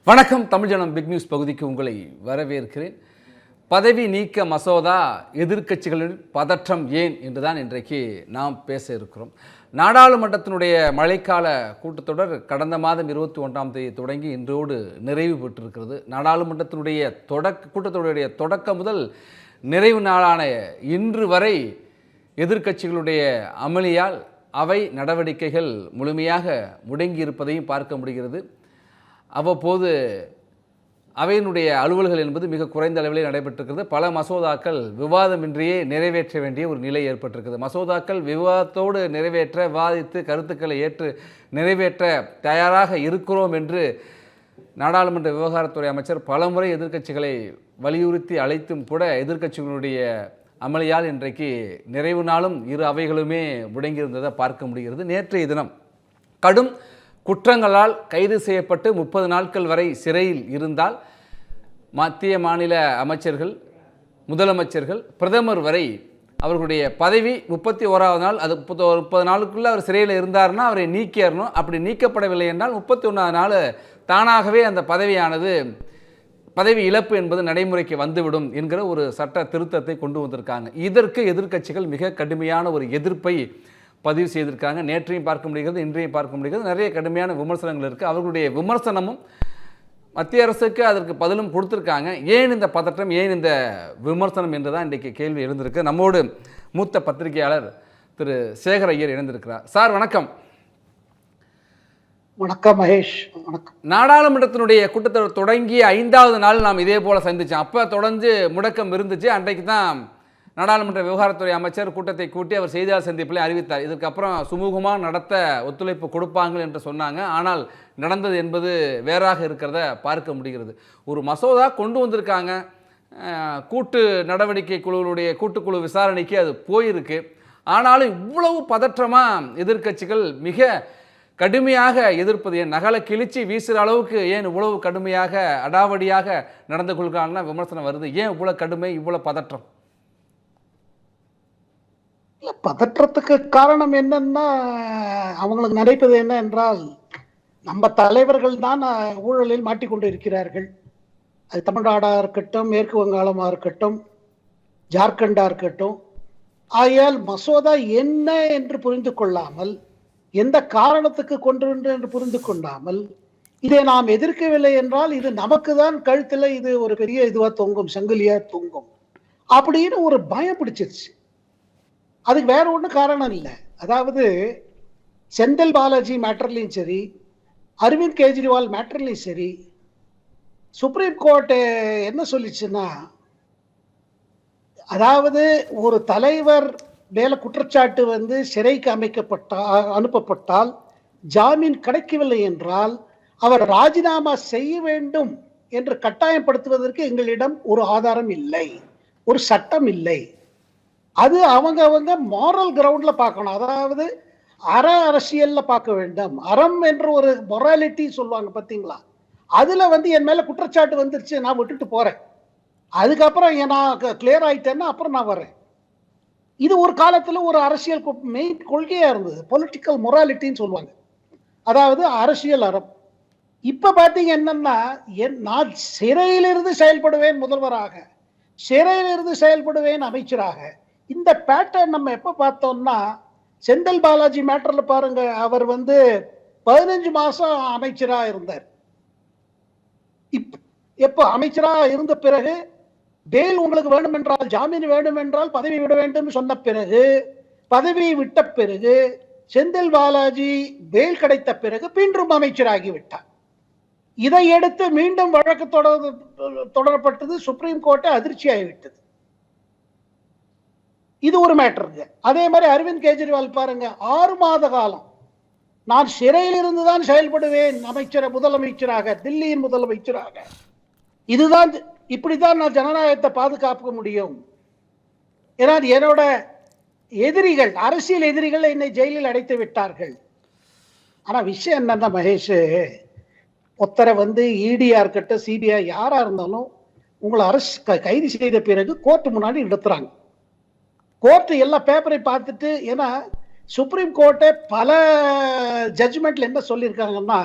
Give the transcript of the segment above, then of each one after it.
வணக்கம் தமிழ் ஜனம் big news பகுதிக்கு உங்களை வரவேற்கிறேன். பதவி நீக்க மசோதா எதிர்க்கட்சிகளின் பதற்றம் ஏன் என்றுதான் இன்றைக்கு நாம் பேச இருக்கிறோம். நாடாளுமன்றத்தினுடைய மழைக்கால கூட்டத்தொடர் கடந்த மாதம் 21ஆம் தேதி தொடங்கி இன்றோடு நிறைவு பெற்றிருக்கிறது. நாடாளுமன்றத்தினுடைய கூட்டத்தொடருடைய தொடக்கம் முதல் நிறைவு நாளான இன்று வரை எதிர்க்கட்சிகளுடைய அமளியால் அவை நடவடிக்கைகள் முழுமையாக முடங்கியிருப்பதையும் பார்க்க முடிகிறது. அவ்வப்போது அவையினுடைய அலுவல்கள் என்பது மிக குறைந்த அளவிலே நடைபெற்றிருக்கிறது. பல மசோதாக்கள் விவாதமின்றியே நிறைவேற்ற வேண்டிய ஒரு நிலை ஏற்பட்டிருக்கிறது. மசோதாக்கள் விவாதத்தோடு விவாதித்து கருத்துக்களை ஏற்று நிறைவேற்ற தயாராக இருக்கிறோம் என்று நாடாளுமன்ற விவகாரத்துறை அமைச்சர் பலமுறை எதிர்க்கட்சிகளை வலியுறுத்தி அழைத்தும் கூட எதிர்க்கட்சிகளுடைய அமளியால் இன்றைக்கு நிறைவு நாளும் இரு அவைகளுமே முடங்கியிருந்ததை பார்க்க முடிகிறது. நேற்றைய தினம் கடும் குற்றங்களால் கைது செய்யப்பட்டு 30 நாட்கள் வரை சிறையில் இருந்தால் மத்திய மாநில அமைச்சர்கள், முதலமைச்சர்கள், பிரதமர் வரை அவர்களுடைய பதவி 31ஆவது நாள், அது 30 நாளுக்குள்ளே அவர் சிறையில் இருந்தார்னா அவரை நீக்கிடணும். அப்படி நீக்கப்படவில்லை என்றால் 31ஆவது நாள் தானாகவே அந்த பதவி இழப்பு என்பது நடைமுறைக்கு வந்துவிடும் என்கிற ஒரு சட்ட திருத்தத்தை கொண்டு வந்திருக்காங்க. இதற்கு எதிர்க்கட்சிகள் மிக கடுமையான ஒரு எதிர்ப்பை பதிவு செய்திருக்காங்க. நேற்றையும் பார்க்க முடிகிறது, இன்றையும் பார்க்க முடிகிறது. நிறைய கடுமையான விமர்சனங்கள் இருக்குது. அவர்களுடைய விமர்சனமும் மத்திய அரசுக்கு அதற்கு பதிலும் கொடுத்துருக்காங்க. ஏன் இந்த பதற்றம், ஏன் இந்த விமர்சனம் என்று தான் இன்றைக்கு கேள்வி எழுந்திருக்கு. நம்மோடு மூத்த பத்திரிகையாளர் திரு சேகர் ஐயர் இணைந்திருக்கிறார். சார் வணக்கம். வணக்கம் மகேஷ். வணக்கம். நாடாளுமன்றத்தினுடைய கூட்டத்தொடர் தொடங்கிய 5ஆவது நாள் நாம் இதே போல் சந்தித்தோம். அப்போ தொடர்ந்து முடக்கம் இருந்துச்சு. அன்றைக்கு தான் நாடாளுமன்ற விவகாரத்துறை அமைச்சர் கூட்டத்தை கூட்டி அவர் செய்தியாளர் சந்திப்பில் அறிவித்தார். இதற்கப்புறம் சுமூகமாக நடத்த ஒத்துழைப்பு கொடுப்பாங்க என்று சொன்னாங்க. ஆனால் நடந்தது என்பது வேறாக இருக்கிறத பார்க்க முடிகிறது. ஒரு மசோதா கொண்டு வந்திருக்காங்க, கூட்டு நடவடிக்கை குழுவுடைய கூட்டுக்குழு விசாரணைக்கு அது போயிருக்கு. ஆனாலும் இவ்வளவு பதற்றமாக எதிர்க்கட்சிகள் மிக கடுமையாக எதிர்ப்பது ஏன், நகலை கிழிச்சு வீசுகிற அளவுக்கு ஏன் இவ்வளவு கடுமையாக அடாவடியாக நடந்து கொள்கிறாங்கன்னா விமர்சனம் வருது. ஏன் இவ்வளோ கடுமை, இவ்வளோ பதற்றம்? பதற்றத்துக்கு காரணம் என்னன்னா, அவங்களுக்கு நினைப்பது என்ன என்றால், நம்ம தலைவர்கள் தான் ஊழலில் மாட்டிக்கொண்டு இருக்கிறார்கள். அது தமிழ்நாடா இருக்கட்டும், மேற்கு வங்காளமா இருக்கட்டும், ஜார்க்கண்டா இருக்கட்டும். ஆகையால் மசோதா என்ன என்று புரிந்து கொள்ளாமல், எந்த காரணத்துக்கு கொண்டு என்று புரிந்து கொள்ளாமல், இதை நாம் எதிர்க்கவில்லை என்றால் இது நமக்கு தான் கழுத்துல இது ஒரு பெரிய இதுவா தொங்கும், சங்கிலியா தொங்கும் அப்படின்னு ஒரு பயம் பிடிச்சிருச்சு. அதுக்கு வேற ஒன்றும் காரணம் இல்லை. அதாவது செந்தில் பாலாஜி மேட்டர்லையும் சரி, அரவிந்த் கெஜ்ரிவால் மேட்டர்லையும் சரி, சுப்ரீம் கோர்ட் என்ன சொல்லிச்சுன்னா, அதாவது ஒரு தலைவர் மேல குற்றச்சாட்டு சிறைக்கு அனுப்பப்பட்டால் ஜாமீன் கிடைக்கவில்லை என்றால் அவர் ராஜினாமா செய்ய வேண்டும் என்று கட்டாயப்படுத்துவதற்கு எங்களிடம் ஒரு ஆதாரம் இல்லை, ஒரு சட்டம் இல்லை. அது அவங்க மாரல் கிரவுண்ட்ல பார்க்கணும். அதாவது அரசியல்ல பார்க்க வேண்டும். அறம் என்ற ஒரு மொராலிட்டி சொல்லுவாங்க பார்த்தீங்களா, அதுல என் மேல குற்றச்சாட்டு வந்துருச்சு, நான் விட்டுட்டு போறேன், அதுக்கப்புறம் நான் கிளியர் ஆயிட்டேன்னா அப்புறம் நான் வரேன். இது ஒரு காலத்துல ஒரு அரசியல் மெயின் கொள்கையா இருந்தது, பொலிட்டிக்கல் மொராலிட்டின்னு சொல்லுவாங்க, அதாவது அரசியல் அறம். இப்ப பாத்தீங்க என்னன்னா, நான் சிறையிலிருந்து செயல்படுவேன் முதல்வராக, சிறையிலிருந்து செயல்படுவேன் அமைச்சராக. இந்த பேட்டர்ன் நம்ம எப்ப பார்த்தோம்னா, செந்தில் பாலாஜி மேட்டர்ல பாருங்க, அவர் 15 மாசம் அமைச்சரா இருந்தார். எப்ப அமைச்சரா இருந்த பிறகு பேல் உங்களுக்கு வேண்டும் என்றால், ஜாமீன் வேண்டும் என்றால் பதவி விட வேண்டும் சொன்ன பிறகு, பதவியை விட்ட பிறகு செந்தில் பாலாஜி பேல் கிடைத்த பிறகு மீண்டும் அமைச்சராகிவிட்டார். இதை எடுத்து மீண்டும் வழக்கு தொடரப்பட்டது. சுப்ரீம் கோர்ட் அதிர்ச்சி ஆகிவிட்டது. இது ஒரு மேட்டருங்க. அதே மாதிரி அரவிந்த் கெஜ்ரிவால் பாருங்க, 6 மாத காலம் நான் சிறையில் இருந்துதான் செயல்படுவேன் முதலமைச்சராக, தில்லியின் முதலமைச்சராக. இதுதான், இப்படித்தான் நான் ஜனநாயகத்தை பாதுகாக்க முடியும். ஏன்னா என்னோட எதிரிகள், அரசியல் எதிரிகள் என்னை ஜெயிலில் அடைத்து விட்டார்கள். ஆனா விஷயம் என்னன்னா மகேஷ், ஒருத்தரை இடியா இருக்கட்டும், சிபிஐ யாரா இருந்தாலும் உங்களை அரசு கைது செய்த பிறகு கோர்ட் முன்னாடி நிறுத்துறாங்க. கோர்ட் எல்லா பேப்பரை பார்த்துட்டு, ஏன்னா சுப்ரீம் கோர்ட்டை பல ஜட்ஜ்மெண்ட்ல என்ன சொல்லியிருக்காங்கன்னா,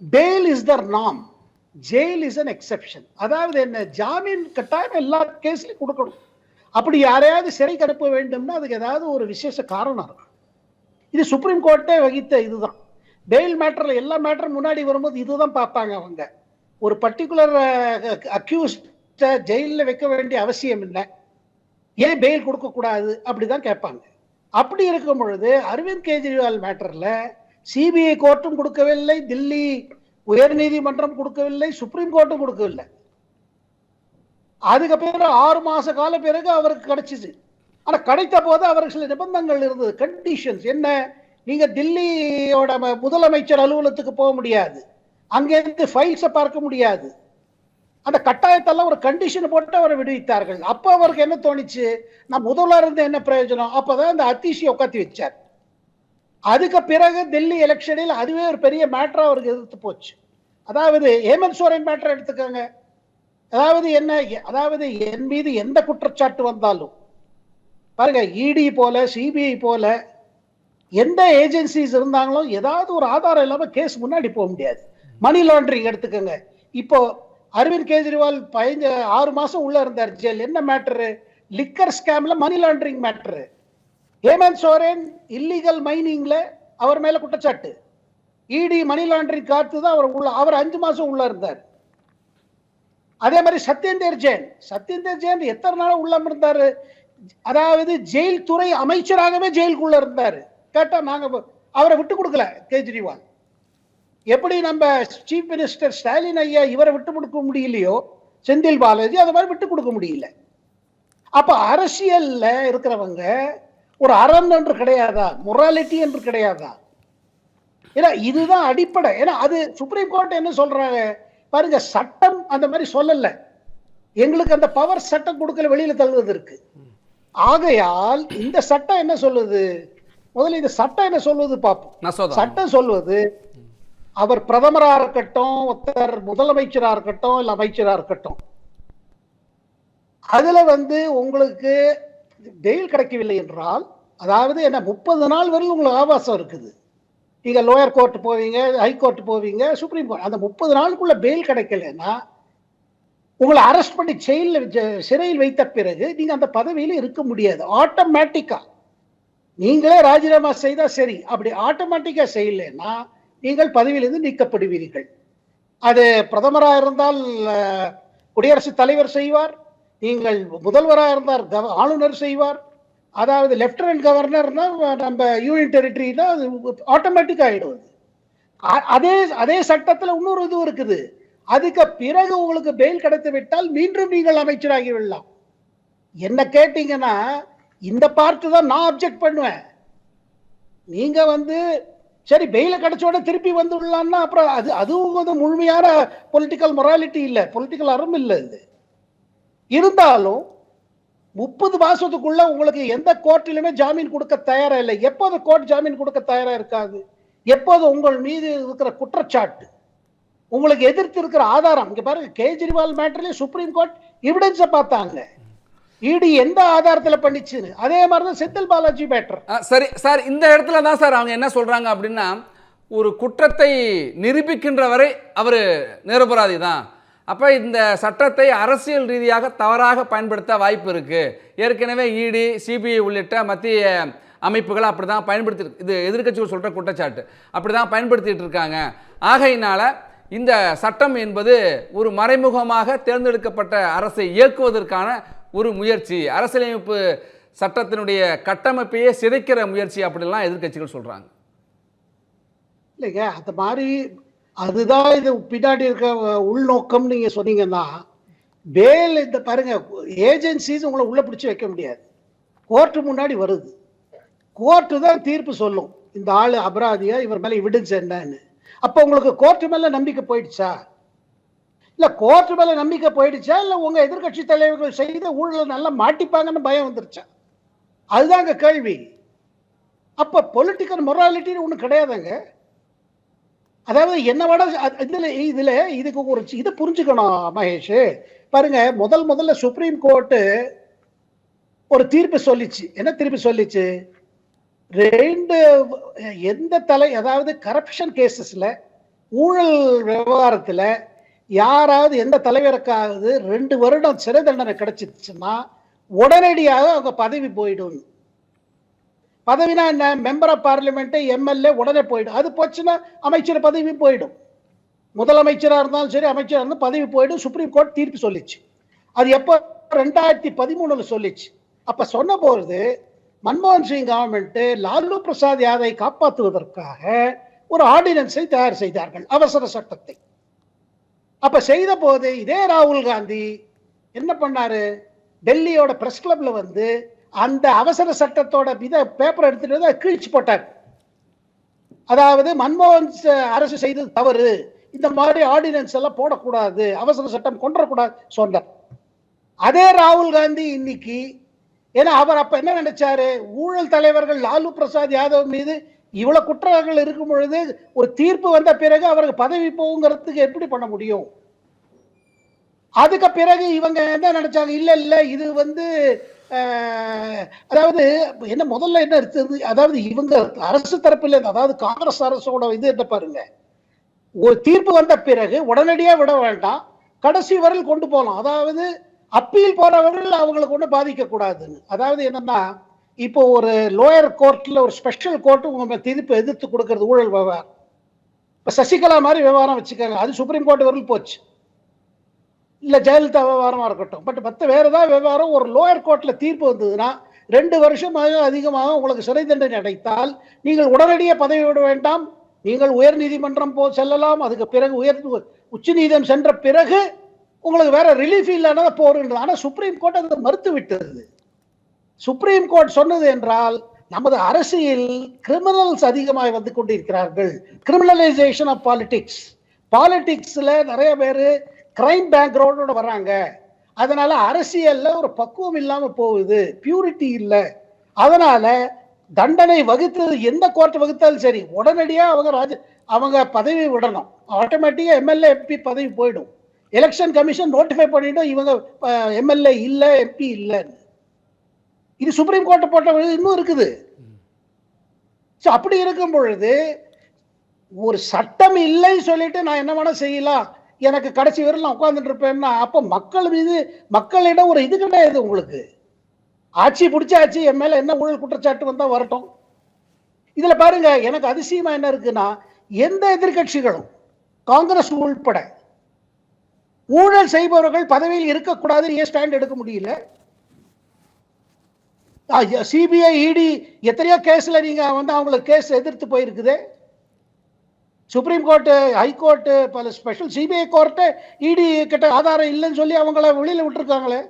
bail is the norm. Jail is an exception. அதாவது என்ன, ஜாமீன் கட்டாயம் எல்லா கேஸ்லயும் கொடுக்கணும். அப்படி யாரையாவது சிறைக்கு அனுப்ப வேண்டும்னா அதுக்கு ஏதாவது ஒரு விசேஷ காரணம் இருக்கும். இது சுப்ரீம் கோர்ட்டே வகித்த இதுதான். பெயில் மேட்டர்ல எல்லா மேட்டரும் முன்னாடி வரும்போது இதுதான் பார்ப்பாங்க அவங்க. ஒரு பர்டிகுலர் அக்யூஸ்ட ஜெயில வைக்க வேண்டிய அவசியம் இல்லை, ஏன் பெயில் கொடுக்க கூடாது அப்படிதான் கேட்பாங்க. அப்படி இருக்கும் பொழுது அரவிந்த் கெஜ்ரிவால் மேட்டர்ல சிபிஐ கோர்ட்டும் கொடுக்கவில்லை, தில்லி உயர் நீதிமன்றம் கொடுக்கவில்லை, சுப்ரீம் கோர்ட்டும் கொடுக்கவில்லை. அதுக்கு பிறகு 6 மாச கால பிறகு அவருக்கு கிடைச்சிச்சு. ஆனா கிடைத்த போது அவருக்கு சில நிபந்தனைகள் இருந்தது, கண்டிஷன்ஸ். என்ன, நீங்க தில்லியோட முதலமைச்சர் அலுவலகத்துக்கு போக முடியாது, அங்கிருந்து ஃபைல்ஸை பார்க்க முடியாது. அந்த கட்டாயத்தெல்லாம் ஒரு கண்டிஷன் போட்டு அவரை விடுவித்தார்கள். அப்போ அவருக்கு என்ன தோணிச்சு, நான் முதல்ல இருந்து என்ன பிரயோஜனம், அப்பதான் இந்த அத்திஷியை உட்காத்தி வச்சார். அதுக்கு பிறகு டெல்லி எலெக்ஷனில் அதுவே ஒரு பெரிய மேட்டரா அவருக்கு எதிர்த்து போச்சு. அதாவது ஹேமந்த் சோரன் மேட்டர் எடுத்துக்கோங்க. அதாவது என்ன, அதாவது என் மீது எந்த குற்றச்சாட்டு வந்தாலும் பாருங்க, இடி போல சிபிஐ போல எந்த ஏஜென்சிஸ் இருந்தாங்களும் ஏதாவது ஒரு ஆதாரம் இல்லாம கேஸ் முன்னாடி போக முடியாது. மணி லாண்டரிங் எடுத்துக்கோங்க. இப்போ அரவிந்த் கெஜ்ரிவால் 6 மாசம் உள்ள இருந்தார் ஜெயில். என்ன மேட்டரு, லிக்கர் ஸ்கேம்ல money laundering matter. Hemant Soren illegal மைனிங்ல அவர் மேல குற்றச்சாட்டு. இடி மணி லாண்டரிங் காத்து தான் அவர் 5 மாசம் உள்ள இருந்தார். அதே மாதிரி சத்யேந்தர் ஜெயின் எத்தனை நாள் உள்ள இருந்தாரு, அதாவது ஜெயில் துறை அமைச்சராகவே ஜெயிலுக்குள்ள இருந்தாரு. கேட்டா நாங்க அவரை விட்டு கொடுக்கல கெஜ்ரிவால். எப்படி நம்ம சீஃப் மினிஸ்டர் ஸ்டாலின் ஐயா இவரை விட்டு கொடுக்க முடியலையோ செந்தில் பாலாஜி, அதை மாதிரி விட்டு கொடுக்க முடியல. அப்ப அரசியல்ல இருக்கிறவங்க ஒரு அறம் என்று கிடையாதா, மொராலிட்டி என்று கிடையாதா? ஏன்னா இதுதான் அடிப்படை. ஏன்னா அது சுப்ரீம் கோர்ட் என்ன சொல்றாங்க பாருங்க, சட்டம் அந்த மாதிரி சொல்லல, எங்களுக்கு அந்த பவர் சட்டம் கொடுக்கல, வெளியில தள்ளுவது இருக்கு. ஆகையால் இந்த சட்டம் என்ன சொல்லுது, முதல்ல இந்த சட்டம் என்ன சொல்லுவது பார்ப்போம். சட்டம் சொல்வது, அவர் பிரதமரா இருக்கட்டும், ஒருத்தர் முதலமைச்சரா இருக்கட்டும், இல்ல அமைச்சரா இருக்கட்டும், அதுல உங்களுக்கு பெயில் கிடைக்கவில்லை என்றால், அதாவது என்ன 30 நாள் வரையும் உங்களுக்கு ஆபாசம் இருக்குது. நீங்க லோயர் கோர்ட் போவீங்க, ஹை கோர்ட் போவீங்க, சுப்ரீம் கோர்ட், அந்த 30 நாளுக்குள்ள பெயில் கிடைக்கலன்னா உங்களை அரெஸ்ட் பண்ணி சிறையில் வைத்த பிறகு நீங்க அந்த பதவியில இருக்க முடியாது. ஆட்டோமேட்டிக்கா நீங்களே ராஜினாமா செய்தா சரி, அப்படி ஆட்டோமேட்டிக்கா செய்யலைன்னா நீங்கள் பதவியிலிருந்து நீக்கப்படுவீர்கள். அது பிரதமராக இருந்தால் குடியரசுத் தலைவர் செய்வார், நீங்கள் முதல்வராக இருந்தால் ஆளுநர் செய்வார், அதாவது லெப்டினன்ட் கவர்னர்னா நம்ம யூனியன் டெரிட்டரினா அது ஆட்டோமேட்டிக் ஆயிடுவது. அதே சட்டத்தில் இன்னொரு இது இருக்குது, அதுக்கு பிறகு உங்களுக்கு பெயில் கிடைத்து விட்டால் மீண்டும் நீங்கள் அமைச்சராகி விடலாம். என்ன கேட்டீங்கன்னா இந்த பார்ட்டு தான் நான் அப்செக்ட் பண்ணுவேன். நீங்க சரி பெயில கிடைச்சோட திருப்பி வந்துடலாம்னா அப்புறம் அதுவும் முழுமையான பொலிட்டிக்கல் மொராலிட்டி இல்லை, பொலிட்டிக்கல் அறம் இல்லை. இது இருந்தாலும் 30 மாசத்துக்குள்ள உங்களுக்கு எந்த கோர்ட்டிலுமே ஜாமீன் கொடுக்க தயாரா இல்லை. எப்போது கோர்ட் ஜாமீன் கொடுக்க தயாரா இருக்காது, எப்போது உங்கள் மீது இருக்கிற குற்றச்சாட்டு, உங்களுக்கு எதிர்த்து இருக்கிற ஆதாரம். இங்க பாருங்க, கெஜ்ரிவால் மேட்டர்ல சுப்ரீம் கோர்ட் எவிடன்ஸ பார்த்தாங்க, இடி எந்த ஆதாரத்துல பண்ணிச்சுன்னு. அதே மாதிரிதான் செந்தில் பாலாஜி மேட்டர். சரி சார், இந்த இடத்துல தான் சார் அவங்க என்ன சொல்றாங்க அப்படின்னா, ஒரு குற்றத்தை நிரூபிக்கின்ற வரை அவர் நிரபராதி தான். அப்போ இந்த சட்டத்தை அரசியல் ரீதியாக தவறாக பயன்படுத்த வாய்ப்பு இருக்குது. ஏற்கனவே இடி சிபிஐ உள்ளிட்ட மத்திய அமைப்புகளை அப்படி தான் பயன்படுத்தி, இது எதிர்க்கட்சிகள் சொல்கிற குற்றச்சாட்டு, அப்படி தான் பயன்படுத்திகிட்டு இருக்காங்க. ஆகையினால் இந்த சட்டம் என்பது ஒரு மறைமுகமாக தேர்ந்தெடுக்கப்பட்ட அரசை இயக்குவதற்கான ஒரு முயற்சி, அரசியலமைப்பு சட்டத்தினுடைய கட்டமைப்பையே சிதைக்கிற முயற்சி அப்படிலாம் எதிர்க்கட்சிகள் சொல்கிறாங்க. இல்லைங்க, அந்த மாதிரி அதுதான் இது பின்னாடி இருக்க உள்நோக்கம். நீங்க சொன்னீங்கன்னா பேல் இந்த பாருங்க, ஏஜென்சிஸ் உங்களை உள்ள பிடிச்சி வைக்க முடியாது. கோர்ட்டு முன்னாடி வருது, கோர்ட்டு தான் தீர்ப்பு சொல்லும் இந்த ஆளு அபராதியா, இவர் மேல எவிடன்ஸ் என்னன்னு. அப்ப உங்களுக்கு கோர்ட்டு மேல நம்பிக்கை போயிடுச்சா? இல்ல கோர்ட்டு மேல நம்பிக்கை போயிடுச்சா, இல்ல உங்க எதிர்கட்சி தலைவர்கள் செய்த ஊழல் நல்லா மாட்டிப்பாங்கன்னு பயம் வந்துருச்சா? அதுதாங்க கேள்வி. அப்ப பொலிட்டிக்கல் மொராலிட்டின்னு ஒண்ணு கிடையாதுங்க. அதாவது என்ன விட இதுல இதுக்கு ஒரு இதை புரிஞ்சுக்கணும் மகேஷ். பாருங்க, முதல்ல சுப்ரீம் கோர்ட்டு ஒரு தீர்ப்பு சொல்லிச்சு. என்ன தீர்ப்பு சொல்லிச்சு, எந்த அதாவது கரப்ஷன் கேசஸ்ல, ஊழல் விவகாரத்துல யாராவது எந்த தலைவருக்காவது 2 வருடம் சிறை தண்டனை கிடைச்சிச்சுன்னா உடனடியாக அவங்க பதவி போயிடும். பதவினா என்ன? மெம்பர் ஆஃப் பார்லிமெண்ட், எம்எல்ஏ உடனே போயிடும். அது போச்சுன்னா அமைச்சர் பதவி போயிடும். முதலமைச்சராக இருந்தாலும் சரி, அமைச்சராக இருந்தாலும் பதவி போயிடும். சுப்ரீம் கோர்ட் தீர்ப்பு சொல்லிச்சு. அது எப்போ? 2013 சொல்லிச்சு. அப்ப சொன்ன போது மன்மோகன் சிங் கவர்மெண்ட் லாலு பிரசாத் யாதவை காப்பாற்றுவதற்காக ஒரு ஆர்டினன்ஸை தயார் செய்தார்கள், அவசர சட்டத்தை. அப்ப செய்த போது இதே ராகுல் காந்தி என்ன பண்ணாரு? டெல்லியோட பிரஸ் கிளப்ல வந்து அந்த அவசர சட்டத்தோட பேப்பர் எடுத்துட்டு வந்து கிழிச்சு போட்டார். அதாவது மன்மோகன் அரசு செய்தது தவறு, இந்த மாதிரி ஆர்டினன்ஸ் எல்லாம் போடக்கூடாது, அவசர சட்டம் கொண்டுறக்கூடாது சொன்னார். அதே ராகுல் காந்தி இன்னைக்கு, ஏன்னா அவர் அப்ப என்ன நினைச்சாரு? ஊழல் தலைவர்கள் லாலு பிரசாத் யாதவ் மீது இவ்வளவு குற்றங்கள் இருக்கும் பொழுது ஒரு தீர்ப்பு வந்த பிறகு அவருக்கு பதவி போகுங்கிறதுக்கு எப்படி பண்ண முடியும்? அதுக்கு பிறகு இவங்க என்ன நினைச்சாங்க? இல்ல இல்ல, இது வந்து அதாவது என்ன முதல்ல என்ன இருந்தது, அதாவது இவங்க அரசு தரப்பில், அதாவது காங்கிரஸ் அரசோட இது என்ன பாருங்க, ஒரு தீர்ப்பு வந்த பிறகு உடனடியா விட வேண்டாம், கடைசி வரையில் கொண்டு போகலாம். அதாவது அப்பீல் போறவர்கள் அவங்களுக்கு ஒன்றும் பாதிக்க கூடாதுன்னு. அதாவது என்னன்னா, இப்போ ஒரு லோயர் கோர்ட்ல ஒரு ஸ்பெஷல் கோர்ட் உங்க தீர்ப்பு எதிர்த்து கொடுக்கறது ஊழல் விவகாரம். இப்ப சசிகலா மாதிரி விவகாரம் வச்சுக்காங்க, அது சுப்ரீம் கோர்ட் வரையில் போச்சு. இல்ல ஜெயலலிதா விவகாரமா இருக்கட்டும். பட் மற்ற வேற ஏதாவது விவகாரம் ஒரு லோயர் கோர்ட்ல தீர்ப்பு வந்ததுன்னா 2 வருஷமாக அதிகமாக உங்களுக்கு சிறை தண்டனை அடைத்தால் நீங்கள் உடனடியே பதவி விட வேண்டாம், நீங்கள் உயர் நீதிமன்றம் செல்லலாம். அதுக்கு பிறகு உச்ச நீதிமன்றம் சென்ற பிறகு உங்களுக்கு வேற ரிலீஃப் இல்லைன்னா போறது. ஆனா சுப்ரீம் கோர்ட் அதை மறுத்து விட்டது. சுப்ரீம் கோர்ட் சொன்னது என்றால், நமது அரசியல் கிரிமினல்ஸ் அதிகமாக வந்து கொண்டிருக்கிறார்கள், கிரிமினலைசேஷன் ஆஃப் பாலிடிக்ஸ். பாலிடிக்ஸ்ல நிறைய பேரு கிரைம் பேக்ரவுண்டோட வர்றாங்க, அதனால அரசியல்ல ஒரு பக்குவம் இல்லாம போகுது, பியூரிட்டி இல்லை. அதனால தண்டனை வகுத்தது எந்த கோர்ட் வகுத்தாலும் சரி, உடனடியா அவங்க பதவி விடணும். ஆட்டோமேட்டிக்கா எம்எல்ஏ எம்பி பதவி போயிடும். எலெக்ஷன் கமிஷன் நோட்டிஃபை பண்ணிடும் இவங்க எம்எல்ஏ இல்ல, எம்பி இல்லைன்னு. இது சுப்ரீம் கோர்ட் போட்ட இன்னும் இருக்குது. அப்படி இருக்கும் பொழுது ஒரு சட்டம் இல்லை சொல்லிட்டு நான் என்ன வேணா செய்யலாம், எனக்கு கடைசி வரை நான் உட்கார்ந்துட்டு இருப்பேன்னா, அப்ப மக்கள் மீது, மக்களிடம் ஒரு இது கிடையாது. உங்களுக்கு ஆட்சி பிடிச்சாச்சு, என் மேல என்ன ஊழல் குற்றச்சாட்டு வந்தா வரட்டும். இதுல பாருங்க, எனக்கு அதிசயமா என்ன இருக்குன்னா, எந்த எதிர்கட்சிகளும் காங்கிரஸ் உள்பட ஊழல் செய்பவர்கள் பதவியில் இருக்கக்கூடாது ஏன் ஸ்டாண்ட் எடுக்க முடியல? சிபிஐ, இடி எத்தனையோ கேஸ்ல நீங்க வந்து அவங்களுக்கு கேஸ் எதிர்த்து போயிருக்குது. சுப்ரீம் கோர்ட், ஹைகோர்ட், பல ஸ்பெஷல் சிபிஐ கோர்ட் இடி கிட்ட ஆதாரம் இல்லைன்னு சொல்லி அவங்கள வெளியில விட்டுருக்காங்களே.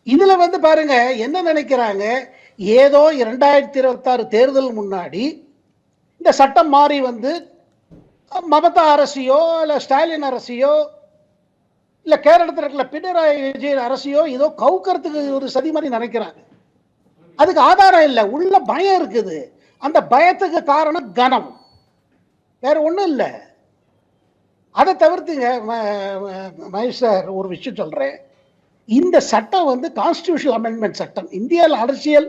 இதுல வந்து பாருங்க என்ன நினைக்கிறாங்க, ஏதோ 2026 தேர்தல் முன்னாடி இந்த சட்டம் மாறி வந்து மமதா அரசியோ இல்ல ஸ்டாலின் அரசியோ இல்ல கேரளத்தில் இருக்கிற பினராயி விஜயன் அரசியோ ஏதோ கவுக்கிறதுக்கு ஒரு சதி மாதிரி நினைக்கிறாங்க. அதுக்கு ஆதாரம் இல்லை, உள்ள பயம் இருக்குது. அந்த பயத்துக்கு காரணம் கனம், வேற ஒண்ணும் இல்லை. அதை தவிர்த்துங்க மகேஷ் சார், ஒரு விஷயம் சொல்றேன். இந்த சட்டம் வந்து கான்ஸ்டிடியூஷனல் அமெண்ட்மெண்ட் சட்டம், இந்தியாவில் அரசியல்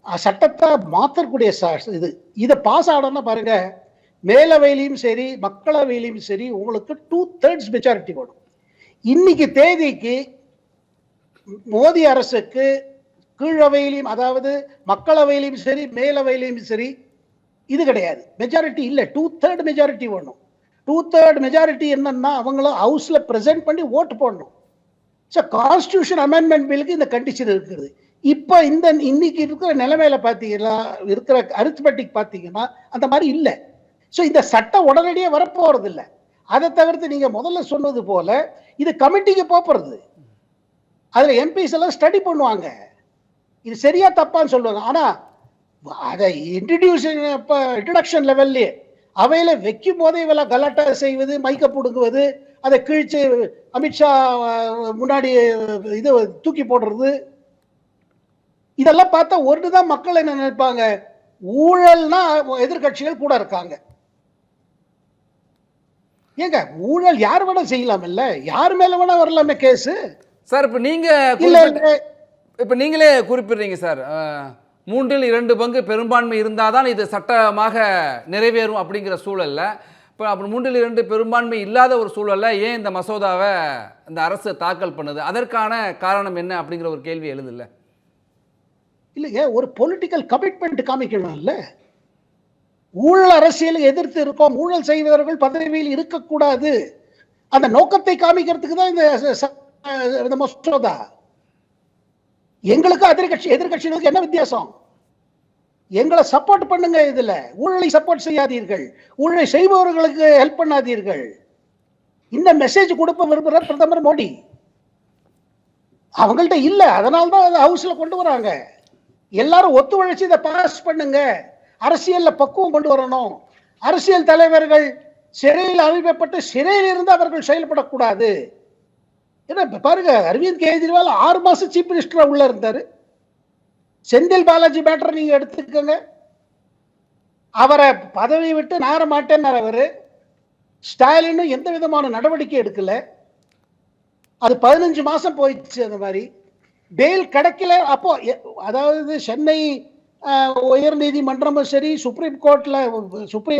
சட்டத்தை மாற்றக்கூடிய இது. இதை பாஸ் ஆகணும்னா பாருங்க, மேலவையிலையும் சரி மக்களவையிலையும் சரி உங்களுக்கு 2/3 மெஜாரிட்டி வேணும். இன்னைக்கு தேதிக்கு மோடி அரசுக்கு கீழவையிலையும், அதாவது மக்களவையிலையும் சரி மேலவையிலையும் சரி இது கிடையாது, மெஜாரிட்டி இல்லை. 2/3 மெஜாரிட்டி வேணும். 2/3 மெஜாரிட்டி என்னன்னா அவங்கள ஹவுஸ்ல பிரசன்ட் பண்ணி ஓட்டு போடணும். கான்ஸ்டிடியூஷன் அமெண்ட்மெண்ட் பில்லுக்கு இந்த கண்டிஷன் இருக்குது. இப்ப இன்னைக்கு இருக்கிற நிலைமையில பாத்தீங்கன்னா, இருக்கிற அரித்மெட்டிக் பாத்தீங்கன்னா அந்த மாதிரி இல்லை. இந்த சட்டம் உடனடியே வரப்போறது இல்லை. அதை தவிர்த்து நீங்க முதல்ல சொன்னது போல இது கமிட்டிக்கு போறது, அதுல எம்பிஸ் எல்லாம் ஸ்டடி பண்ணுவாங்க, இது சரியா தப்பான்னு சொல்லுவாங்க. ஆனா அதை இன்ட்ரடக்ஷன் லெவல்லே அவையில வைக்கும் போதே இவெல்லாம் கலாட்டா செய்வது, மைக்க புடுங்குவது, அதை கிழிச்சு அமித்ஷா முன்னாடி இது தூக்கி போடுறது, இதெல்லாம் பார்த்தா ஒன்றுதான் மக்கள் என்ன நினைப்பாங்க, ஊழல்னா எதிர்கட்சிகள் கூட இருக்காங்க. ஏங்க ஊழல் யார் வேணா செய்யலாம், இல்ல யார் மேல வேணா வரலாமே கேஸ் சார். இப்ப நீங்களே குறிப்பிடுறீங்க சார், 3/2 பெரும்பான்மை இருந்தாதான் இது சட்டமாக நிறைவேறும் அப்படிங்கிற சூழல்ல இப்போ அப்படி 3/2 பெரும்பான்மை இல்லாத ஒரு சூழல்ல ஏன் இந்த மசோதாவை இந்த அரசு தாக்கல் பண்ணுது? அதற்கான காரணம் என்ன அப்படிங்கிற ஒரு கேள்வி எழுதுல்ல? இல்லைங்க, ஒரு பொலிட்டிக்கல் கமிட்மெண்ட் காமிக்கணும்ல. ஊழல் அரசியலை எதிர்த்து இருக்கோம், ஊழல் செய்தவர்கள் பதவியில் இருக்கக்கூடாது, அந்த நோக்கத்தை காமிக்கிறதுக்கு தான் இந்த மசோதா. எங்களுக்கு எதிர்கட்சிகளுக்கு என்ன வித்தியாசம்? எங்களை சப்போர்ட் பண்ணுங்க, இதுல ஊழலை சப்போர்ட் செய்யாதீர்கள், ஊழலை செய்பவர்களுக்கு ஹெல்ப் பண்ணாதீர்கள். இந்த மெசேஜ் கொடுப்ப விரும்புகிறார் பிரதமர் மோடி. அவங்கள்ட்ட இல்ல, அதனால்தான் ஹவுஸ்ல கொண்டு வராங்க. எல்லாரும் ஒத்துழைச்சு இதை பாஸ் பண்ணுங்க. அரசியல்ல பக்குவம் கொண்டு வரணும். அரசியல் தலைவர்கள் சிறையில் அனுப்பப்பட்டு சிறையில் இருந்து அவர்கள் செயல்படக்கூடாது. ஏன்னா பாருங்க, அரவிந்த் கெஜ்ரிவால் 6 மாசம் சீஃப் மினிஸ்டரா உள்ள இருந்தாரு. செந்தில் பாலாஜி மேட்டர் நீங்க எடுத்துக்கோங்க, அவரை பதவி விட்டு நார மாட்டேன்னார் அவரு. ஸ்டாலினும் எந்த விதமான நடவடிக்கை எடுக்கல. அது 15 மாசம் போயிடுச்சு. அந்த மாதிரி பெயில் கிடைக்கல. அப்போ அதாவது சென்னை உயர் நீதிமன்றமும் சரி, சுப்ரீம் கோர்ட்ல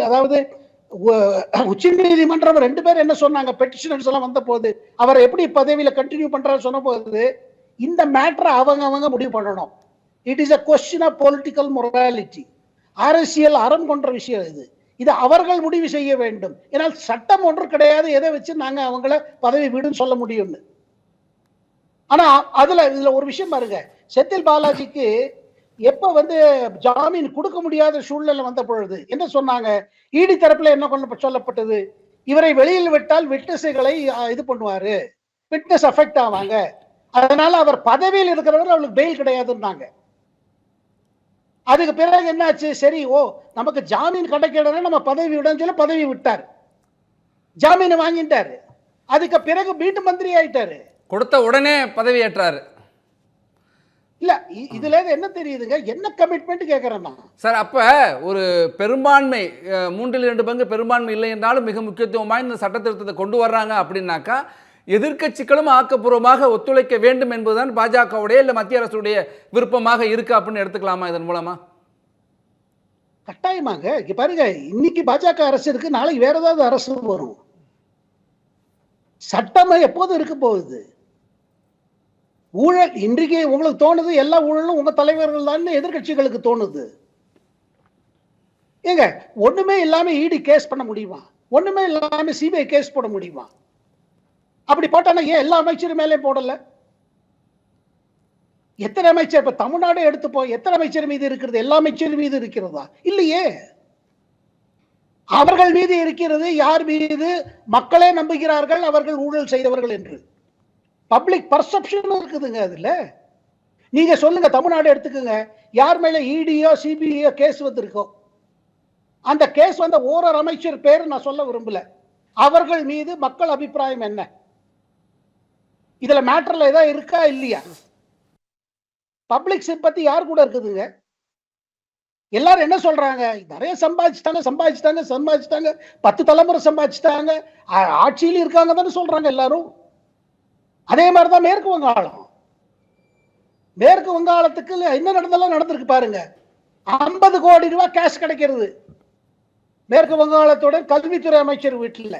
அதாவது உச்ச நீதிமன்றம் 2 பேர் என்ன சொன்னாங்க, பெட்டிஷனர்ஸ் எல்லாம் வந்த போது அவரை எப்படி பதவியில கண்டினியூ பண்றாரு சொன்ன போது, இந்த மேட்டரை அவங்க முடிவு பண்ணணும். It is a question of political morality. அரசியல் அறம் கொன்ற விஷயம் இது. இது அவர்கள் முடிவு செய்ய வேண்டும். ஏன்னால் சட்டம் ஒன்று கிடையாது எதை வச்சு நாங்க அவங்கள பதவி விடுன்னு சொல்ல முடியும்னு. ஆனா இதுல ஒரு விஷயம் பாருங்க, செந்தில் பாலாஜிக்கு எப்ப ஜாமீன் கொடுக்க முடியாத சூழ்நிலை வந்த பொழுது என்ன சொன்னாங்க, இடி தரப்புல என்ன சொல்லப்பட்டது, இவரை வெளியில் விட்டால் விட்னஸ்களை இது பண்ணுவாரு, விட்னஸ் அஃபெக்ட் ஆவாங்க, அதனால அவர் பதவியில் இருக்கிறவர் அவளுக்கு பெயில் கிடையாதுன்னாங்க. அதுக்கு பிறகு என்னாச்சு, சரி நமக்கு ஜாமீன் கிடைக்கலன்னா நம்ம பதவி விடன்னு சொல்லி பதவி விட்டார், ஜாமீன் வாங்கிட்டாரு. அதுக்கு பிறகு மீண்டும் மந்திரி ஆயிட்டாரு, கொடுத்த உடனே பதவி ஏற்றாரு. இல்ல இதுல என்ன தெரியுதுங்க, என்ன கமிட்மெண்ட் கேட்கறேன்னா சார், அப்ப ஒரு பெரும்பான்மை 3/2 பெரும்பான்மை இல்லை என்றாலும் மிக முக்கியத்துவமாக இந்த சட்ட திருத்தத்தை கொண்டு வர்றாங்க அப்படின்னாக்கா எதிர்க்கட்சிகளும் ஆக்கப்பூர்வமாக ஒத்துழைக்க வேண்டும் என்பதுதான் பாஜகவுடைய இல்ல மத்திய அரசுடைய விருப்பமாக இருக்கு அப்படின்னு எடுத்துக்கலாமா இதன் மூலமா? கட்டாயமாக. இங்க பாருங்க, இன்னைக்கு பாஜக அரசு இருக்கு, நாளைக்கு வேற ஏதாவது அரசு வரும். சட்டம் எப்போது இருக்க போகுது? ஊழல் இன்றைக்கு உங்களுக்கு தோணுது எல்லா ஊழலும் உங்க தலைவர்கள் தான் எதிர்கட்சிகளுக்கு தோணுது. ஏங்க ஒண்ணுமே இல்லாம இடி கேஸ் பண்ண முடியுமா? ஒண்ணுமே இல்லாம சிபிஐ கேஸ் போட முடியுமா? அப்படி போட்டானா ஏன் எல்லா அமைச்சரும் மேலே போடல? எத்தனை அமைச்சர் இப்ப தமிழ்நாடு எடுத்துப்போம், எத்தனை அமைச்சர் மீது இருக்கிறது? எல்லா அமைச்சர் மீது இருக்கிறதா? இல்லையே. அவர்கள் மீது இருக்கிறது யார் மீது? மக்களே நம்புகிறார்கள் அவர்கள் ஊழல் செய்தவர்கள் என்று. பப்ளிக் பர்செப்ஷன் இருக்குதுங்க அதுல. நீங்க சொல்லுங்க, தமிழ்நாடு எடுத்துக்கோங்க, யார் மேல இடியோ சிபிஐயோ கேஸ் வந்திருக்கோ, அந்த கேஸ் வந்த ஓரொரு அமைச்சர் பேர் நான் சொல்ல விரும்பல, அவர்கள் மீது மக்கள் அபிப்பிராயம் என்ன? இதுல மேட்டர்ல ஏதாவது இருக்கா இல்லையா? பப்ளிக் சிம்பத்தி யார் கூட இருக்குதுங்க? எல்லாரும் என்ன சொல்றாங்க, நிறைய சம்பாதிச்சிட்டாங்க 10 தலைமுறை சம்பாதிச்சிட்டாங்க, ஆட்சியில் இருக்காங்க தானே சொல்றாங்க எல்லாரும். அதே மாதிரிதான் மேற்கு வங்காளத்துக்கு என்ன நடந்தாலும் நடந்திருக்கு பாருங்க. 50 கோடி ரூபாய் கேஷ் கிடைக்கிறது மேற்கு வங்காளத்தோட கல்வித்துறை அமைச்சர் வீட்டில்.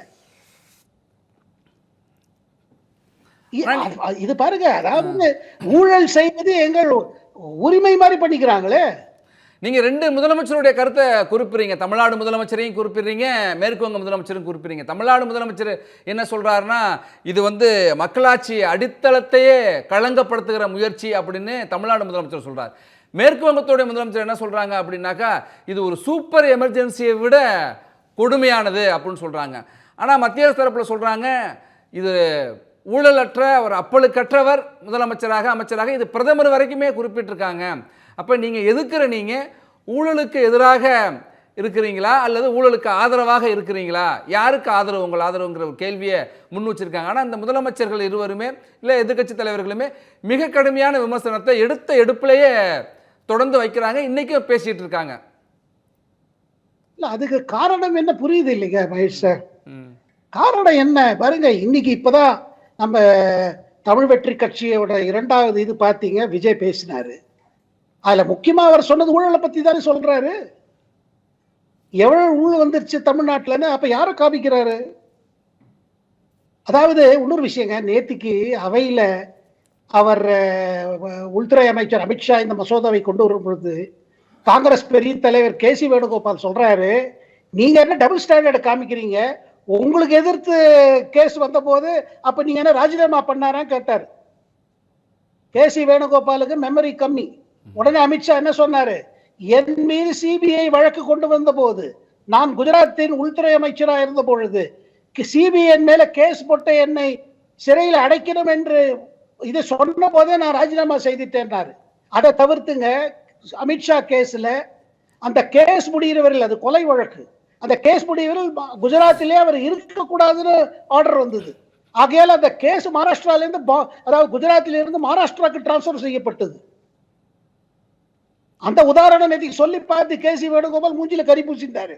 இது பாருங்க, அதாவது ஊழல் செய்வது எங்கள் உரிமை மாதிரி பண்ணிக்கிறாங்களே. நீங்க 2 முதலமைச்சருடைய கருத்தை குறிப்பிடுறீங்க, தமிழ்நாடு முதலமைச்சரையும் குறிப்பிடுறீங்க, மேற்கு வங்க முதலமைச்சரும் குறிப்பிடுறீங்க. தமிழ்நாடு முதலமைச்சர் என்ன சொல்றாருன்னா, இது மக்களாட்சி அடித்தளத்தையே களங்கப்படுத்துகிற முயற்சி அப்படின்னு தமிழ்நாடு முதலமைச்சர் சொல்றார். மேற்கு வங்கத்துடைய முதலமைச்சர் என்ன சொல்றாங்க அப்படின்னாக்கா, இது ஒரு சூப்பர் எமர்ஜென்சியை விட கொடுமையானது அப்படின்னு சொல்றாங்க. ஆனா மத்திய அரசு தரப்புல சொல்றாங்க, இது ஊழலற்ற ஒரு அப்பழுக்கற்றவர் அமைச்சராக இது பிரதமர் வரைக்குமே குறிப்பிட்டிருக்காங்க. அப்ப நீங்க எதுக்குற, நீங்க ஊழலுக்கு எதிராக இருக்கிறீங்களா அல்லது ஊழலுக்கு ஆதரவாக இருக்கிறீங்களா? யாருக்கு ஆதரவு, உங்கள் ஆதரவுங்கிற ஒரு கேள்வியை முன் வச்சிருக்காங்க. ஆனால் இந்த முதலமைச்சர்கள் இருவருமே இல்லை எதிர்க்கட்சி தலைவர்களுமே மிக கடுமையான விமர்சனத்தை எடுத்த எடுப்பிலேயே தொடர்ந்து வைக்கிறாங்க, இன்னைக்கும் பேசிட்டு இருக்காங்க. இல்ல அதுக்கு காரணம் என்ன புரியுது இல்லைங்க மகேஷ் சார்? காரணம் என்ன பாருங்க, இன்னைக்கு இப்பதான் நம்ம தமிழ் வெற்றி கட்சியோட 2வது இது பாத்தீங்க, விஜய் பேசினாரு. அதுல முக்கியமா அவர் சொன்னது ஊழலை பத்தி தானே சொல்றாரு. எவ்வளவு உள் வந்துருச்சு தமிழ்நாட்டுலன்னு அப்ப யாரை காமிக்கிறாரு? அதாவது இன்னொரு விஷயங்க, நேத்திக்கு அவையில அவர் உள்துறை அமைச்சர் அமித்ஷா இந்த மசோதாவை கொண்டு வரும் பொழுது காங்கிரஸ் பெரிய தலைவர் கேசி வேணுகோபால் சொல்றாரு, நீங்க என்ன டபுள் ஸ்டாண்டர்ட் காமிக்கிறீங்க? உங்களுக்கு எதிர்த்து கேஸ் வந்த போது அப்ப நீங்க என்ன ராஜினாமா பண்ணாரான்னு கேட்டார். கேசி வேணுகோபாலுக்கு மெமரி கம்மி. உடனே அமித்ஷா என்ன சொன்னாரு, என் மீது சிபிஐ வழக்கு கொண்டு வந்த போது, நான் குஜராத்தின் உள்துறை அமைச்சராக இருந்த பொழுது சிபிஐ மேல கேஸ் போட்டு என்னை சிறையில் அடைக்கணும் என்று இதை சொன்ன போதே நான் ராஜினாமா செய்துட்டேன்னாரு. அதை தவிர்த்துங்க, அமித்ஷா கேஸ்ல அந்த கேஸ் முடிகிறவர்கள், அது கொலை வழக்கு, அந்த கேஸ் முடிகிறவர்கள் குஜராத்திலே அவர் இருக்கக்கூடாதுன்னு ஆர்டர் வந்தது. ஆகையால் அந்த கேஸ் மகாராஷ்டிராவிலிருந்து, அதாவது குஜராத்திலிருந்து மகாராஷ்டிராவுக்கு டிரான்ஸ்பர் செய்யப்பட்டது. அந்த உதாரணம் நேற்றுக்கு சொல்லி பார்த்து கேசி வேணுகோபால் மூஞ்சில கறி பூசிட்டாரு.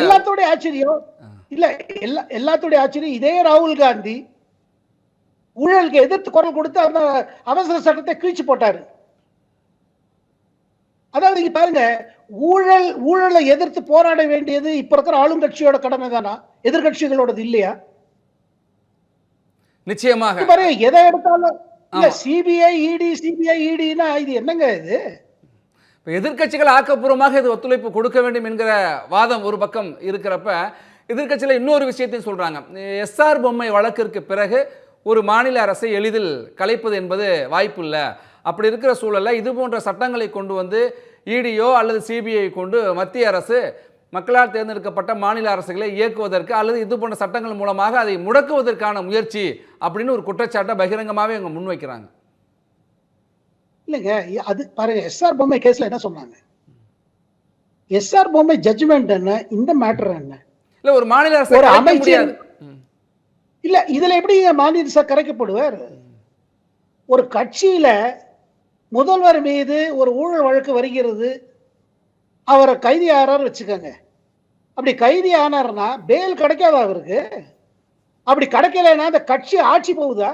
எல்லாத்தோட ஆச்சரியம் இல்ல, எல்லாத்தோட ஆச்சரியம், இதே ராகுல் காந்தி ஊழலுக்கு எதிர்த்து குரல் கொடுத்து அந்த அவசர சட்டத்தை கிழிச்சு போட்டாரு. அதாவது இங்க பாருங்க, ஊழலை எதிர்த்து போராட வேண்டியது இப்ப இருக்கிற ஆளுங்கட்சியோட கடமை தானா, எதிர்கட்சிகளோடது இல்லையா? நிச்சயமாக எதை எடுத்தாலும் சிபிஐ இடி சிபிஐ இடினா இது என்னங்க இது? எதிர்கட்சிகள் ஆக்கப்பூர்வமாக இது ஒத்துழைப்பு கொடுக்க வேண்டும் என்கிற வாதம் ஒரு பக்கம் இருக்கிறப்ப, எதிர்கட்சியில் இன்னொரு விஷயத்தையும் சொல்றாங்க. எஸ்ஆர் பொம்மை வழக்கிற்கு பிறகு ஒரு மாநில அரசை எளிதில் கலைப்பது என்பது வாய்ப்பு இல்லை. அப்படி இருக்கிற சூழலில் இது போன்ற சட்டங்களை கொண்டு வந்து இடியோ அல்லது சிபிஐ கொண்டு மத்திய அரசு மக்களால் தேர்ந்தெடுக்கப்பட்ட மாநில அரசுகளை இயக்குவதற்கு அல்லது இது போன்ற சட்டங்கள் மூலமாக அதை முடக்குவதற்கான முயற்சி அப்படின்னு ஒரு குற்றச்சாட்டை பகிரங்கமாகவே அவங்க முன்வைக்கிறாங்க. இல்லைங்க, அது பாருங்க, எஸ்ஆர் பொம்மை கேஸ்ல என்ன சொன்னாங்க? எஸ்ஆர் பொம்மை ஜட்ஜ்மெண்ட் என்ன, இந்த மேட்டர் என்ன? இல்ல ஒரு மாநில அரசு ஒரு அமைச்சர் இல்ல, இதுல எப்படி மாநில அரசு கரைக்கப்படுவார்? ஒரு கட்சியில முதல்வர் மீது ஒரு ஊழல் வழக்கு வருகிறது, அவரை கைதி ஆறாரு வச்சுக்கோங்க. அப்படி கைதி ஆனார்னா பெயில் கிடைக்காதா அவருக்கு? அப்படி கிடைக்கலன்னா அந்த கட்சி ஆட்சி போகுதா?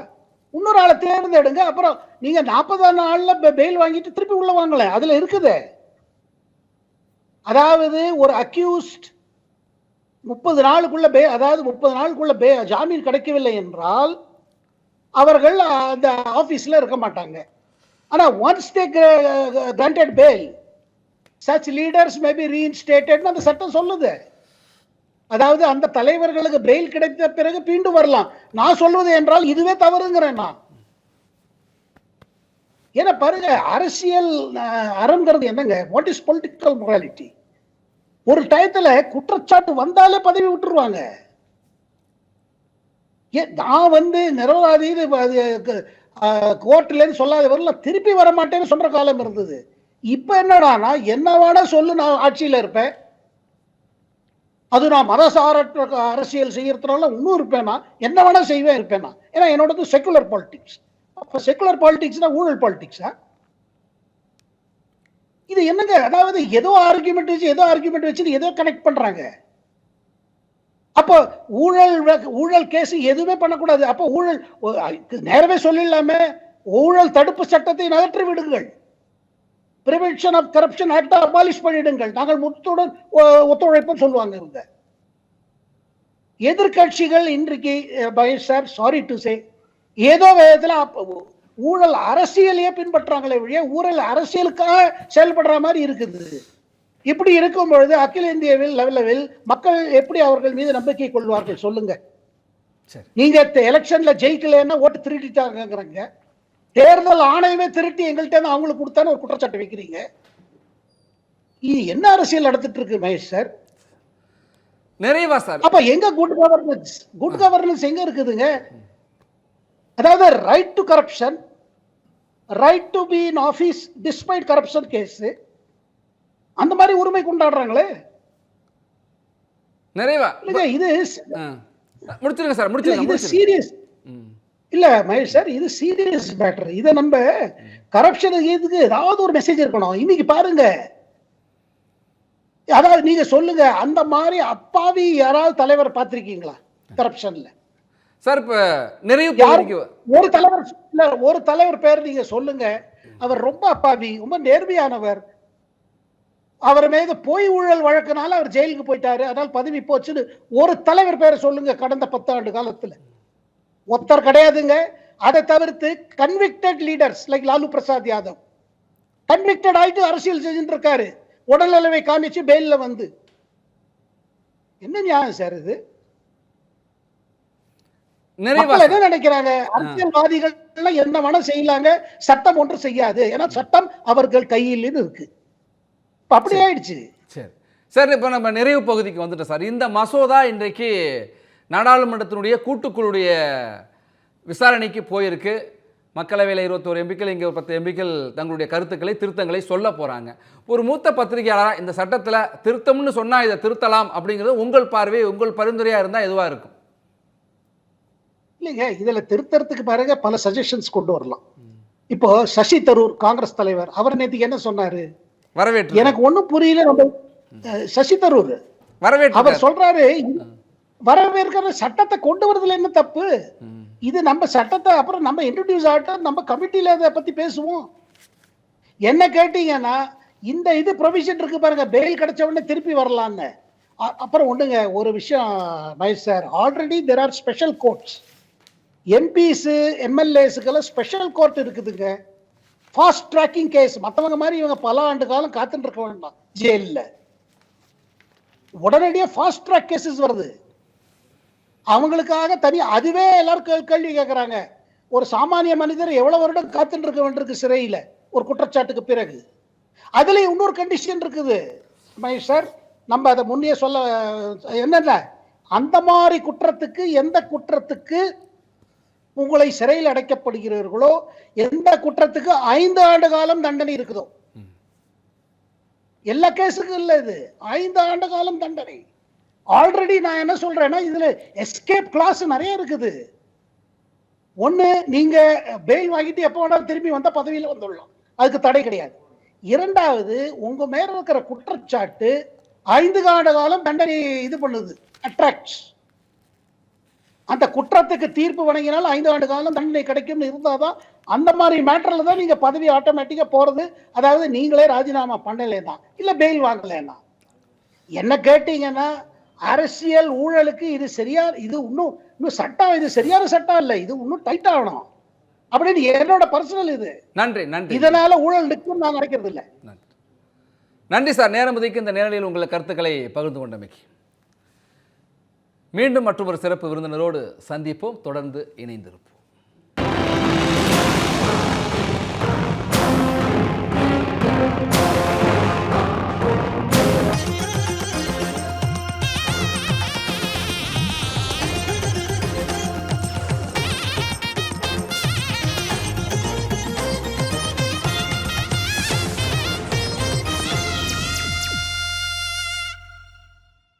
இன்னொரு ஆளை தேர்ந்தெடுங்க, அப்புறம் நீங்க 40 நாள்ல பெயில் வாங்கிட்டு திருப்பி உள்ள வாங்கல, அதுல இருக்குது. அதாவது ஒரு அக்யூஸ்ட் 30 நாளுக்குள்ள அதாவது 30 நாளுக்குள்ள ஜாமீன் கிடைக்கவில்லை என்றால் அவர்கள் அந்த ஆபீஸ்ல இருக்க மாட்டாங்க. ஆனா once they granted bail, such leaders may be reinstated அந்த சட்டம் சொல்லுது. அதாவது அந்த தலைவர்களுக்கு பெயில் கிடைத்த பிறகு மீண்டும் வரலாம். நான் சொல்வது என்றால் இதுவே தவறுங்கிறேன் நான். ஏன்னா பாருங்க, அரசியல் அறங்கிறது என்னங்க? What is political morality? ஒரு டயத்துல குற்றச்சாட்டு வந்தாலே பதவி விட்டுருவாங்க. நான் நிரபராதி கோர்ட்ல சொல்லாதவர்கள் திருப்பி வர மாட்டேன்னு சொல்ற காலம் இருந்தது. இப்ப என்னடானா, என்ன வேணா சொல்லு, நான் ஆட்சியில இருப்பேன், அது நான் மதசாரற்ற அரசியல் செய்யறதுனால இன்னும் இருப்பேனா, என்ன வேணா செய்வேன் இருப்பேனா. ஏன்னா என்னோடது செக்குலர் பாலிடிக்ஸ். அப்ப செக்குலர் பாலிடிக்ஸ்னா ஊழல் பாலிடிக்ஸா? இது என்னங்க? அதாவது ஏதோ ஆர்குமெண்ட் வச்சு ஏதோ கனெக்ட் பண்றாங்க. அப்போ ஊழல் கேஸ் எதுவுமே பண்ணக்கூடாது. அப்போ ஊழல் நேரவே சொல்லிடலாமே, ஊழல் தடுப்பு சட்டத்தை நகற்றி விடுங்கள், prevention of corruption act abolish பண்ணிடுங்கள், நாங்கள் முத்துடன் ஒத்துழைப்பும் சொல்லுவாங்க. இவங்க எதிர்கட்சிகள் இன்றைக்கு சார், சாரி டு சே, ஏதோ விதத்தில் ஊழல் அரசியலையே பின்பற்றாங்களே வழிய ஊழல் அரசியலுக்காக செயல்படுற மாதிரி இருக்குது. இப்படி இருக்கும் பொழுது அகில இந்திய லெவலில் மக்கள் எப்படி அவர்கள் மீது நம்பிக்கை கொள்வார்கள் சொல்லுங்க? நீங்க எலெக்ஷன்ல ஜெயிக்கலன்னா ஓட்டு திருடிட்டாங்க, தேர்தல் ஆணையமே திருட்டி எங்கள்கிட்ட அவங்களுக்கு கொடுத்தான்னு ஒரு குற்றச்சாட்டு வைக்கிறீங்க. இது என்ன அரசியல் நடத்திட்டு இருக்கு மகேஷ் சார்? நிறைவா சார், அப்ப எங்க குட் கவர்னன்ஸ் எங்க இருக்குதுங்க? அதாவது right to corruption, right to be in office despite corruption case, அந்த மாதிரி உரிமை கொண்டாடுறாங்களே. நிறைவா இது முடிச்சிருங்க சார், முடிச்சிருங்க. இது சீரியஸ் இல்ல மகேஷ் சார், இது சீரியஸ் மேட்டர். இதை நம்ம கரப்ஷன் இதுக்கு ஏதாவது ஒரு மெசேஜ் இருக்கணும். இன்னைக்கு பாருங்க, அதாவது நீங்க சொல்லுங்க, அந்த மாதிரி அப்பாவி யாராவது தலைவர் பார்த்திருக்கீங்களா கரப்ஷன்ல? சார் இப்ப நிறைய ஒரு தலைவர் பேர் நீங்க சொல்லுங்க, அவர் ரொம்ப அப்பாவி, ரொம்ப நேர்மையானவர், அவர் மீது பொய் ஊழல் வழக்கினால அவர் ஜெயிலுக்கு போயிட்டாரு, அதனால பதவி போச்சுன்னு ஒரு தலைவர் பேரை சொல்லுங்க கடந்த 10 ஆண்டு காலத்துல. ஒருத்தர் கிடையாதுங்க. அதை தவிர்த்து convicted leaders like Lalu Prasad Yadav convicted ஆயிட்டு அரசியல் செஞ்சுட்டு இருக்காரு, உடல்நலவை காமிச்சு பெயில்ல வந்து. என்ன நியாயம் சார் இது? மக்கள் என்ன நினைக்கிறாங்க? அரசியல்வாதிகள் என்ன வேணா செய்யலாங்க, சட்டம் ஒன்று செய்யாது, ஏன்னா சட்டம் அவர்கள் கையில் இருக்கு. அப்படி ஆயிடுச்சு. சரி சார், இப்போ நம்ம நிறைவு பகுதிக்கு வந்துட்டோம் சார். இந்த மசோதா இன்றைக்கு நாடாளுமன்றத்தினுடைய கூட்டுக்குழுடைய விசாரணைக்கு போயிருக்கு. மக்களவையில் 21 எம்பிக்கள், இங்கே ஒரு 10 எம்பிக்கள் தங்களுடைய கருத்துக்களை திருத்தங்களை சொல்ல போகிறாங்க. ஒரு மூத்த பத்திரிகையாளராக இந்த சட்டத்தில் திருத்தம்னு சொன்னால் இதை திருத்தலாம் அப்படிங்கிறது உங்கள் பார்வை, உங்கள் பரிந்துரையாக இருந்தால் எதுவாக இருக்கும்? இல்லைங்க, இதுல திருத்தறதுக்கு பாருங்க பல சஜஷன்ஸ் கொண்டு வரலாம். இப்போ சசி தரூர் காங்கிரஸ் தலைவர், அவர் நேற்றுக்கு என்ன சொன்னாரு? வரவேற்று எனக்கு ஒன்றும் புரியல. நம்ம சசி தரூர் வரவேற்று அவர் சொல்றாரு, வரவேற்கிற சட்டத்தை கொண்டு வரதுல என்ன தப்பு? இது நம்ம சட்டத்தை அப்புறம் நம்ம இன்ட்ரோடியூஸ் ஆகட்டும், நம்ம கமிட்டியில அதை பத்தி பேசுவோம். என்ன கேட்டீங்கன்னா, இந்த இது ப்ரொவிஷன் இருக்கு பாருங்க, பெயில் கிடைச்ச உடனே திருப்பி வரலான்னு. அப்புறம் ஒண்ணுங்க, ஒரு விஷயம் Mahesh sir, already there are special courts. MPs எம்எல்ஏஸுக்கெல்லாம் ஸ்பெஷல் கோர்ட் இருக்குதுங்க. Fast tracking case. மற்றவங்க மாதிரி இவங்க பல ஆண்டு காலம் காத்துட்டு இருக்க வேண்டாம் ஜெயிலில். உடனடியாக ஃபாஸ்ட் ட்ராக் கேசஸ் வருது அவங்களுக்காக தனி. அதுவே எல்லாரும் கேள்வி கேட்குறாங்க, ஒரு சாமானிய மனிதர் எவ்வளவு வருடம் காத்துட்டு இருக்க வேண்டியிருக்கு சிறையில் ஒரு குற்றச்சாட்டுக்கு பிறகு. அதுல இன்னொரு கண்டிஷன் இருக்குது மகேஷ் சார், நம்ம அதை முன்னே சொல்ல என்னென்ன, அந்த மாதிரி குற்றத்துக்கு, எந்த குற்றத்துக்கு உங்களை சிறையில் அடைக்கப்படுகிறீர்களோ, எந்த குற்றத்துக்கு 5 ஆண்டு காலம் தண்டனை இருக்குதோ, எல்லா கேஸுக்கும் இல்ல, இது 5 ஆண்டு காலம் தண்டனை. ஆல்ரெடி நான் என்ன சொல்றேன்னா, இதுல எஸ்கேப் கிளாஸ் நிறைய இருக்குது. ஒண்ணு, நீங்க பெயில் வாங்கிட்டு எப்ப வேணாலும் திரும்பி வந்த பதவியில வந்துடலாம், அதுக்கு தடை கிடையாது. இரண்டாவது, உங்க மேல இருக்கிற குற்றச்சாட்டு 5 ஆண்டு காலம் தண்டனை இது பண்ணுது, அட்ராக்ட்ஸ். அந்த குற்றத்துக்கு தீர்ப்பு வழங்கினால் 5 ஆண்டு காலம் தண்டனை கிடைக்கும்னு இருந்தாதான் அந்த மாதிரி மேட்டர்ல தான் நீங்க பதவி ஆட்டோமேட்டிக்கா போறது. அதாவது நீங்களே ராஜினாமா பண்ணலேன்னா, இல்ல பெயில் வாங்கலன்னா. என்ன கேட்டீங்கன்னா, அரசியல் ஊழலுக்கு இது சரியா, இது இன்னும் சட்டம், இது சரியான சட்டம் இல்லை, இது இன்னும் டைட் ஆகணும் அப்படின்னு என்னோட பர்சனல் இது. நன்றி நன்றி. இதனால ஊழல் நிற்கும் நான் நினைக்கிறது இல்லை. நன்றி சார், நேரம் ஒதுக்கி இந்த நேரலையில் உங்கள் கருத்துக்களை பகிர்ந்து கொண்டமைக்கு. மீண்டும் மற்றொரு சிறப்பு விருந்தினரோடு சந்திப்போம். தொடர்ந்து இணைந்திருப்போம்.